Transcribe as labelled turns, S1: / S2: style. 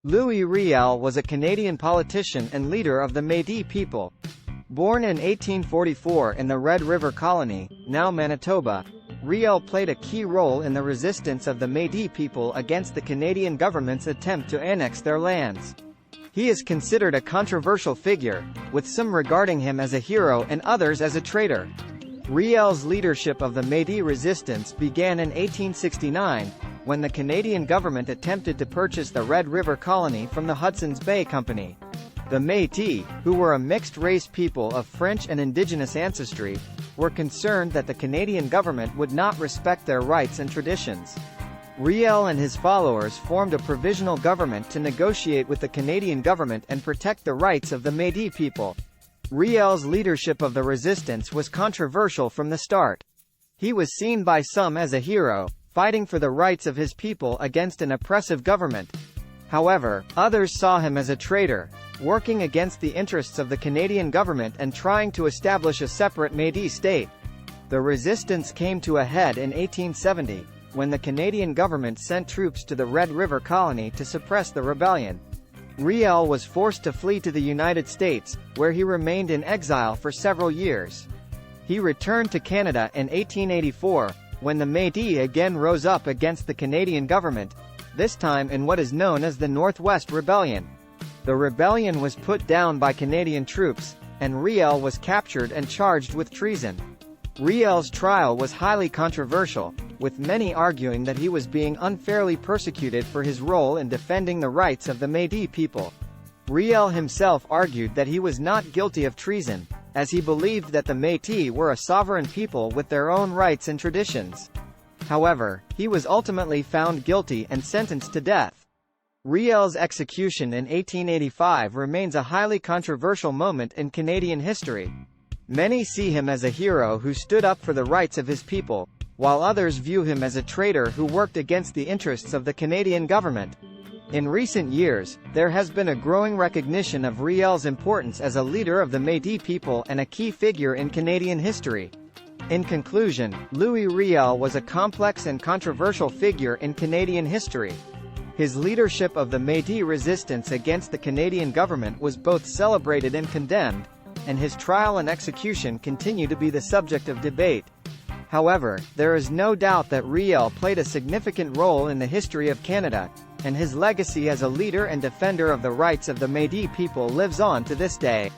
S1: Louis Riel was a Canadian politician and leader of the Métis people. Born in 1844 in the Red River Colony, now Manitoba, Riel played a key role in the resistance of the Métis people against the Canadian government's attempt to annex their lands. He is considered a controversial figure, with some regarding him as a hero and others as a traitor. Riel's leadership of the Métis resistance began in 1869, when the Canadian government attempted to purchase the Red River Colony from the Hudson's Bay Company. The Métis, who were a mixed-race people of French and Indigenous ancestry, were concerned that the Canadian government would not respect their rights and traditions. Riel and his followers formed a provisional government to negotiate with the Canadian government and protect the rights of the Métis people. Riel's leadership of the resistance was controversial from the start. He was seen by some as a hero, fighting for the rights of his people against an oppressive government. However, others saw him as a traitor, working against the interests of the Canadian government and trying to establish a separate Métis state. The resistance came to a head in 1870, when the Canadian government sent troops to the Red River Colony to suppress the rebellion. Riel was forced to flee to the United States, where he remained in exile for several years. He returned to Canada in 1884, when the Métis again rose up against the Canadian government, this time in what is known as the Northwest Rebellion. The rebellion was put down by Canadian troops, and Riel was captured and charged with treason. Riel's trial was highly controversial, with many arguing that he was being unfairly persecuted for his role in defending the rights of the Métis people. Riel himself argued that he was not guilty of treason, as he believed that the Métis were a sovereign people with their own rights and traditions. However, he was ultimately found guilty and sentenced to death. Riel's execution in 1885 remains a highly controversial moment in Canadian history. Many see him as a hero who stood up for the rights of his people, while others view him as a traitor who worked against the interests of the Canadian government. In recent years, there has been a growing recognition of Riel's importance as a leader of the Métis people and a key figure in Canadian history. In conclusion, Louis Riel was a complex and controversial figure in Canadian history. His leadership of the Métis resistance against the Canadian government was both celebrated and condemned, and his trial and execution continue to be the subject of debate. However, there is no doubt that Riel played a significant role in the history of Canada, and his legacy as a leader and defender of the rights of the Métis people lives on to this day.